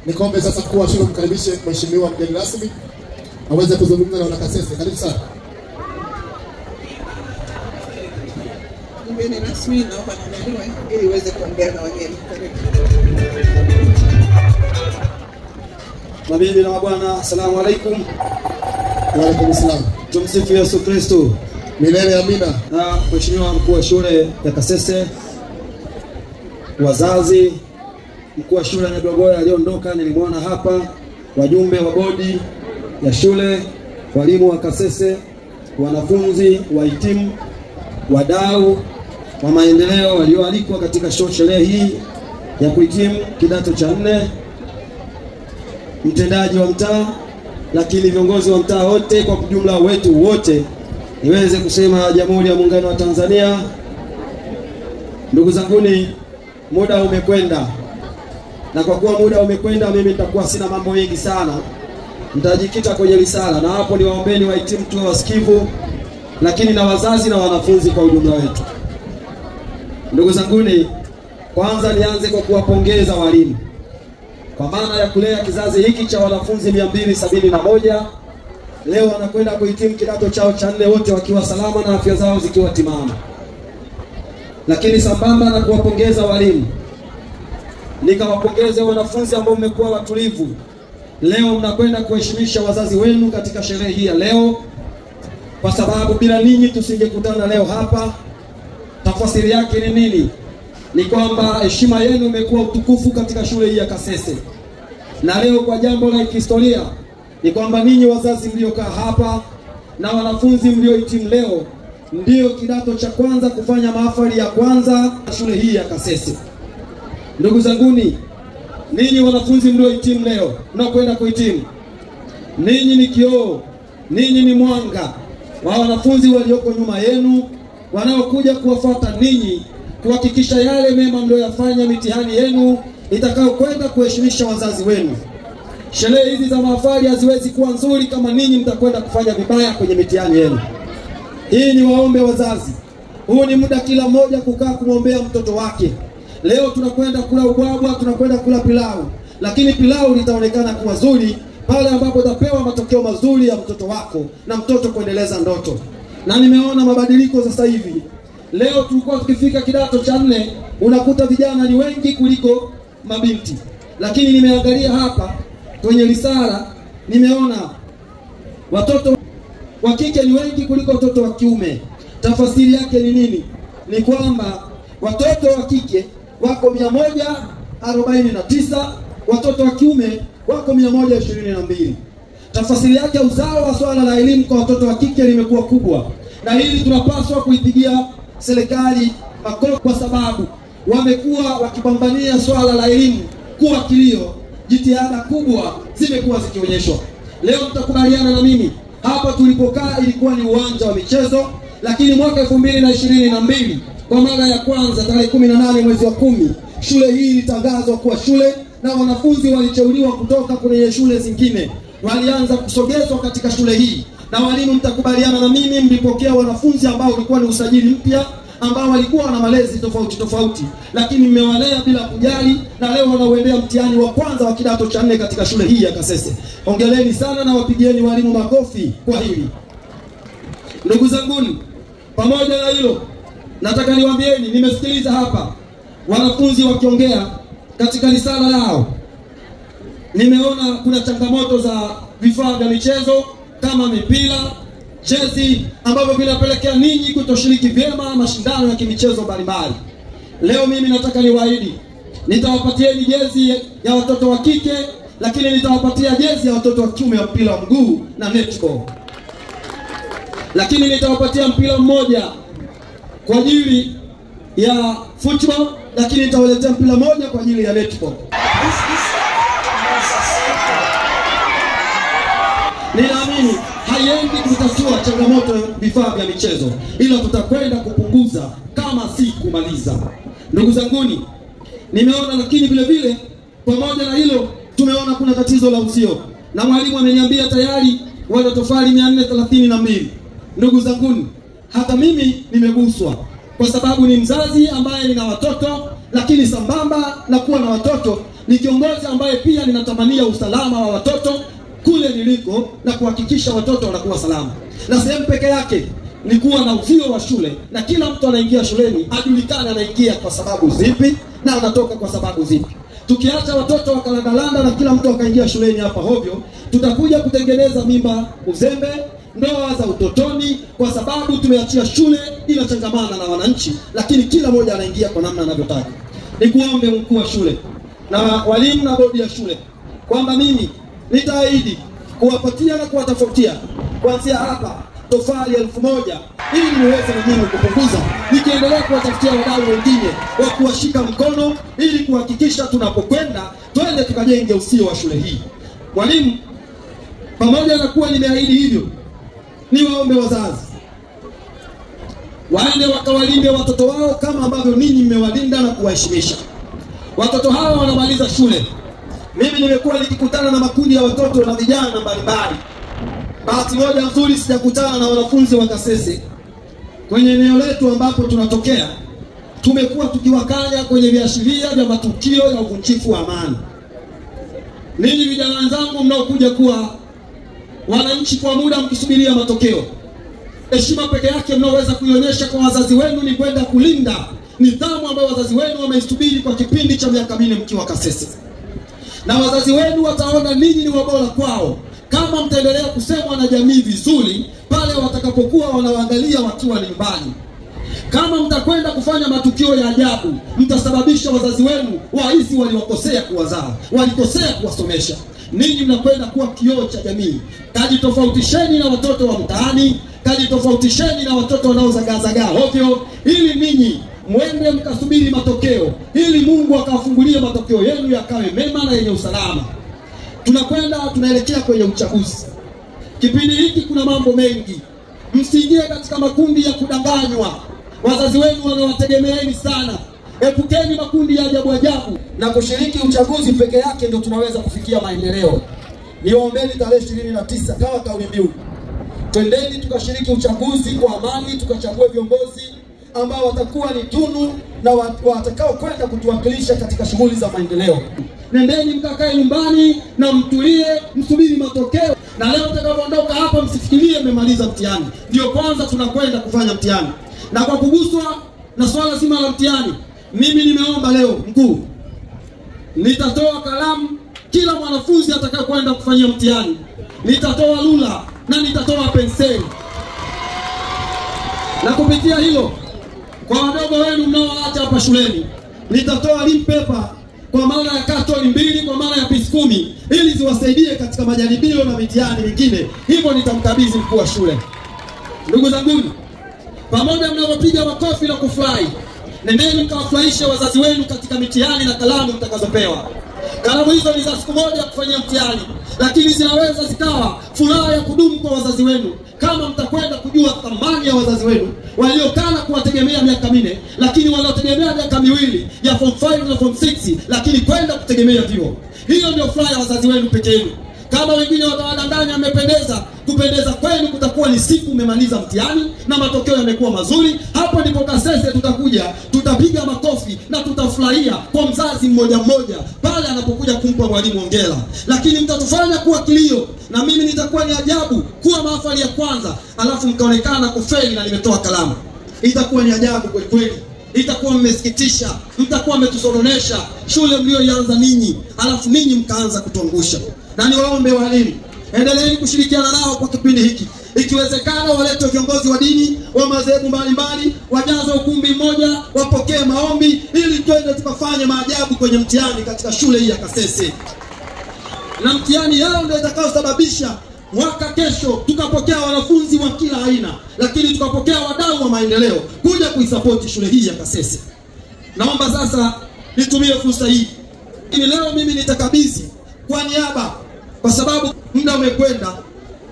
Nikombe sasa mkuu wa shule mkaribishe mheshimiwa mgeni rasmi aweze kuzungumza na wanakasese. Karibu sana. Mgeni rasmi naomba niandaliwe ili uweze kuongea na wageni. Karibu. Mabibi na mabwana, asalamu alaykum. Wa alaykum assalam. Tumsifu Yesu Kristo. Milele amina. Na mheshimiwa mkuu wa shule ya Kasese, wazazi, mkuu wa shule ya Dogoya aliondoka, nilimwona hapa, wajumbe wa bodi ya shule, walimu wa Kasese, wanafunzi, wahitimu, wadau wa maendeleo walioalikwa katika sherehe hii ya kuhitimu kidato cha 4, mtendaji wa mtaa, lakini viongozi wa mtaa wote kwa jumla wetu wote, niweze kusema Jamhuri ya Muungano wa Tanzania. Ndugu zanguni, muda umekwenda, na kwa kuwa muda umekwenda, mimi nitakuwa sina mambo mengi sana, nitajikita kwenye risala, na hapo niwaombeni wahitimu tu wasikivu, lakini na wazazi na wanafunzi kwa ujumla wetu. Ndugu zanguni, kwanza nianze kwa kuwapongeza walimu kwa maana ya kulea kizazi hiki cha wanafunzi 271. Leo wanakwenda kuhitimu kidato chao cha 4 wote wakiwa salama na afya zao zikiwa timamu. Lakini sambamba na kuwapongeza walimu, nikawapongeze wanafunzi ambao mmekuwa watulivu. Leo mnakwenda kuheshimisha wazazi wenu katika sherehe hii ya leo, kwa sababu bila ninyi tusingekutana leo hapa. Tafasiri yake ni nini? Ni kwamba heshima yenu imekuwa utukufu katika shule hii ya Kasese. Na leo kwa jambo la kihistoria ni kwamba ninyi wazazi mliokaa hapa na wanafunzi mliohitimu leo ndio kidato cha kwanza kufanya mahafali ya kwanza shule hii ya Kasese. Ndugu zanguni, ninyi wanafunzi mliohitimu leo, mnakwenda kuhitimu, ninyi ni kioo, ninyi ni mwanga wa wanafunzi walioko nyuma yenu wanaokuja kuwafuata ninyi, kuhakikisha yale mema mlioyafanya mitihani yenu itakao kwenda kuheshimisha wazazi wenu. Sherehe hizi za mahafali haziwezi kuwa nzuri kama ninyi mtakwenda kufanya vibaya kwenye mitihani yenu. Hii ni waombe wazazi, huu ni muda kila mmoja kukaa kumwombea mtoto wake. Leo tunakwenda kula ubwabwa, tunakwenda kula pilau, lakini pilau litaonekana kuwa zuri pale ambapo utapewa matokeo mazuri ya mtoto wako na mtoto kuendeleza ndoto. Na nimeona mabadiliko sasa hivi. Leo tulikuwa tukifika kidato cha 4 unakuta vijana ni wengi kuliko mabinti, lakini nimeangalia hapa kwenye risala, nimeona watoto wa kike ni wengi kuliko watoto wa kiume. Tafasiri yake ni nini? Ni kwamba watoto wa kike wako 149, watoto wa kiume wako 122. Tafasiri yake uzao wa swala la elimu kwa watoto wa kike limekuwa kubwa, na hili tunapaswa kuipigia serikali makofi, kwa sababu wamekuwa wakipambania swala la elimu kuwa kilio. Jitihada kubwa zimekuwa zikionyeshwa. Leo mtakubaliana na mimi, hapa tulipokaa ilikuwa ni uwanja wa michezo, lakini mwaka 2022 kwa mara ya kwanza tarehe 18 mwezi wa 10 shule hii ilitangazwa kuwa shule, na wanafunzi walicheuliwa kutoka kwenye shule zingine, walianza kusogezwa katika shule hii. Na walimu mtakubaliana na mimi, mlipokea wanafunzi ambao ulikuwa ni usajili mpya, ambao walikuwa na malezi tofauti, lakini mmewalea bila kujali, na leo wanauendea mtihani wa kwanza wa kidato cha 4 katika shule hii ya Kasese. Hongereni sana na wapigieni walimu makofi kwa hili. Ndugu zanguni, pamoja na hilo, nataka niwaambieni, nimesikiliza hapa wanafunzi wakiongea katika risala yao. Nimeona kuna changamoto za vifaa vya michezo kama mipira, jezi, ambavyo vinapelekea ninyi kutoshiriki vyema mashindano ya kimichezo mbalimbali. Leo mimi nataka niwaahidi, nitawapatieni jezi ya watoto wa kike, lakini nitawapatia jezi ya watoto wa kiume ya mpira wa mguu na netball. Lakini nitawapatia mpira mmoja kwa ajili ya football, lakini nitawaletea mpira mmoja kwa ajili ya netball. Ninaamini haiendi kutatua changamoto ya vifaa vya michezo, ila tutakwenda kupunguza kama si kumaliza. Ndugu zanguni, nimeona, lakini vile vile pamoja na hilo tumeona kuna tatizo la uzio, na mwalimu ameniambia tayari wana tofali 432. Ndugu zanguni, hata mimi nimeguswa, kwa sababu ni mzazi ambaye nina watoto, lakini sambamba na kuwa na watoto ni kiongozi ambaye pia ninatamania usalama wa watoto kule niliko na kuhakikisha watoto wanakuwa salama. Na sehemu peke yake ni kuwa na uzio wa shule, na kila mtu anaingia shuleni ajulikane anaingia kwa sababu zipi na anatoka kwa sababu zipi. Tukiacha watoto wakalandalanda na kila mtu akaingia shuleni hapa hovyo, tutakuja kutengeneza mimba uzembe, ndoa za utotoni, kwa sababu tumeachia shule inachangamana na wananchi, lakini kila mmoja anaingia kwa namna anavyotaka. Nikuombe mkuu wa shule na walimu na bodi ya shule kwamba mimi nitaahidi kuwapatia na kuwatofautia kuanzia hapa tofali 1000 ili niweze na mimi kupunguza, nikiendelea kuwatafutia wadau wengine wa kuwashika mkono ili kuhakikisha tunapokwenda twende tukajenge usio wa shule hii. Walimu, pamoja na kuwa nimeahidi hivyo, ni waombe wazazi waende wakawalinde watoto wao kama ambavyo ninyi mmewalinda na kuwaheshimisha. Watoto hawa wanamaliza shule. Mimi nimekuwa nikikutana na makundi ya watoto na vijana mbalimbali. Bahati moja nzuri sijakutana na wanafunzi wa Kasese. Kwenye eneo letu ambapo tunatokea, tumekuwa tukiwakanya kwenye viashiria vya matukio ya uvunjifu wa amani. Ninyi vijana wenzangu mnaokuja kuwa wananchi kwa muda mkisubiria matokeo, heshima peke yake mnaoweza kuionyesha kwa wazazi wenu ni kwenda kulinda nidhamu ambayo wazazi wenu wameisubiri kwa kipindi cha miaka 4 mkiwa Kasese. Na wazazi wenu wataona ninyi ni wabora kwao kama mtaendelea kusemwa na jamii vizuri pale watakapokuwa wanawaangalia wakiwa nyumbani. Kama mtakwenda kufanya matukio ya ajabu, mtasababisha wazazi wenu wahisi waliwakosea kuwazaa, walikosea kuwasomesha. Ninyi mnakwenda kuwa kioo cha jamii. Kajitofautisheni na watoto wa mtaani, kajitofautisheni na watoto wanaozagazagaa hovyo, ili ninyi mwende mkasubiri matokeo, ili Mungu akawafungulie matokeo yenu yakawe mema na yenye usalama. Tunaelekea kwenye uchaguzi. Kipindi hiki kuna mambo mengi. Msiingie katika makundi ya kudanganywa. Wazazi wenu wanawategemeeni sana. Epukeni makundi ya ajabu ajabu, na kushiriki uchaguzi peke yake ndio tunaweza kufikia maendeleo. Niwaombeni tarehe 29 kama kauli mbiu. Twendeni tukashiriki uchaguzi kwa amani, tukachague viongozi ambao watakuwa ni tunu na watakao kwenda kutuwakilisha katika shughuli za maendeleo. Nendeni mkakae nyumbani na mtulie, msubiri matokeo. Na leo tutakapoondoka hapa msifikirie mmemaliza mtihani. Ndio kwanza tunakwenda kufanya mtihani. Na kwa kuguswa na swala zima la mtihani, mimi nimeomba leo mkuu, nitatoa kalamu kila mwanafunzi atakayekwenda kufanyia mtihani. Nitatoa rula na nitatoa penseli. Na kupitia hilo, kwa wadogo wenu mnaoacha hapa shuleni, nitatoa lim paper kwa maana ya katoni 2 kwa maana ya pisi 10 ili ziwasaidie katika majaribio na mitihani mingine. Hivyo nitamkabidhi mkuu wa shule. Ndugu zangu, pamoja mnapopiga makofi na kufurahi, nendeni mkawafurahishe wazazi wenu katika mitihani na kalamu mtakazopewa. Kalamu hizo ni za siku moja kufanyia mtihani, lakini zinaweza zikawa furaha ya kudumu kwa wazazi wenu kama mtakwenda kujua thamani ya wazazi wenu waliokana kuwategemea miaka 4, lakini wanaotegemea miaka 2 ya form 5 na form 6, lakini kwenda kutegemea vyuo. Hiyo ndio furaha ya wazazi wenu pekee yenu. Kama wengine watawadanganya mmependeza, kupendeza kwenu kutakuwa ni siku mmemaliza mtihani na matokeo yamekuwa mazuri. Hapo ndipo Kasese tutakuja, tutapiga makofi na tutafurahia kwa mzazi mmoja mmoja pale anapokuja kumpa mwalimu hongera. Lakini mtatufanya kuwa kilio, na mimi nitakuwa ni ajabu kuwa mahafali ya kwanza alafu mkaonekana kufeli na nimetoa kalamu. Itakuwa ni ajabu kweli kweli. Itakuwa mmesikitisha, mtakuwa mmetusononesha shule mlioianza ninyi, alafu ninyi mkaanza kutuangusha. Na niwaombe walimu, endeleeni kushirikiana nao kwa kipindi hiki. Ikiwezekana walete viongozi wa dini wa madhehebu mbalimbali, wajaze ukumbi mmoja, wapokee maombi ili twende tukafanye maajabu kwenye mtihani katika shule hii ya Kasese. Na mtihani yao ndio itakayosababisha mwaka kesho tukapokea wanafunzi wa kila aina, lakini tukapokea wadau wa maendeleo kuja kuisapoti shule hii ya Kasese. Naomba sasa nitumie fursa hii. Leo mimi nitakabidhi kwa niaba, kwa sababu muda umekwenda,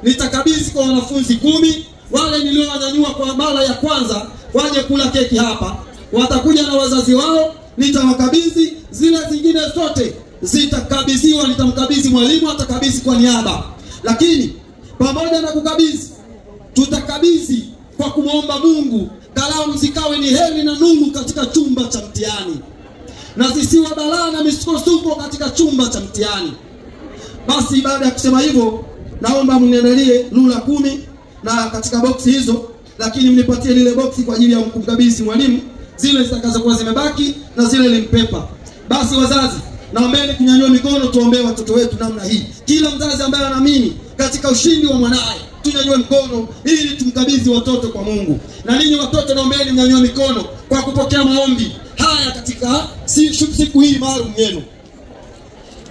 nitakabidhi kwa wanafunzi 10 wale niliowanyanyua kwa mara ya kwanza waje kula keki hapa. Watakuja na wazazi wao, nitawakabidhi. Zile zingine zote zitakabidhiwa, nitamkabidhi mwalimu, atakabidhi kwa niaba. Lakini pamoja na kukabidhi, tutakabidhi kwa kumwomba Mungu kalamu zikawe ni heri na nuru katika chumba cha mtihani. na zisiwe balaa na misukosuko katika chumba cha mtihani. Basi baada ya kusema hivyo, naomba mniandalie lula 10 na katika boksi hizo, lakini mnipatie lile boksi kwa ajili ya kumkabidhi mwalimu zile zitakazokuwa zimebaki na zile limpepa. Basi wazazi, naombeni kunyanyua mikono tuombee watoto wetu namna hii. Kila mzazi ambaye anaamini katika ushindi wa mwanae, tunyanyue mikono ili tumkabidhi watoto kwa Mungu. Na ninyi watoto, naombeni mnyanyue mikono kwa kupokea maombi haya katika siku hii maalum yenu.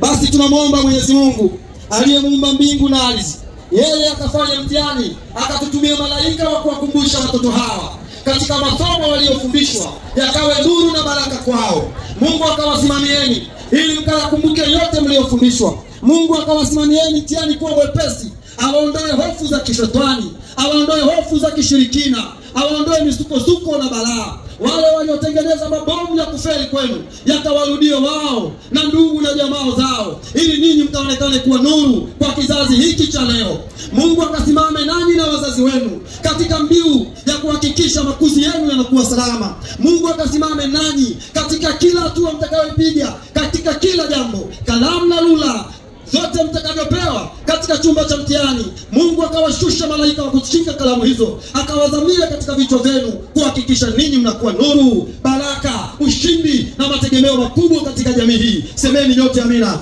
Basi tunamwomba Mwenyezi Mungu aliyemuumba mbingu na ardhi, yeye akafanya mtihani, akatutumia malaika wa kuwakumbusha watoto hawa katika masomo waliofundishwa yakawe nuru na baraka kwao. Mungu akawasimamieni ili mkakumbuke yote mliofundishwa. Mungu akawasimamieni mtihani kuwa wepesi, awaondoe hofu za kishetani, awaondoe hofu za kishirikina, awaondoe misukosuko na balaa. Wale waliotengeneza mabomu ya kufeli kwenu yakawarudie wao na ndugu na jamaa zao, ili ninyi mkaonekane kuwa nuru kwa kizazi hiki cha leo. Mungu akasimame nanyi na wazazi wenu katika mbiu ya kuhakikisha makuzi yenu yanakuwa salama. Mungu akasimame nanyi katika kila hatua mtakayopiga, katika kila jambo, kalamu na rula zote mtakavyopewa katika chumba cha mtihani. Mungu akawashusha malaika wa kushika kalamu hizo, akawazamia katika vichwa vyenu kuhakikisha ninyi mnakuwa nuru, baraka, ushindi na mategemeo makubwa katika jamii hii. Semeni nyote amina.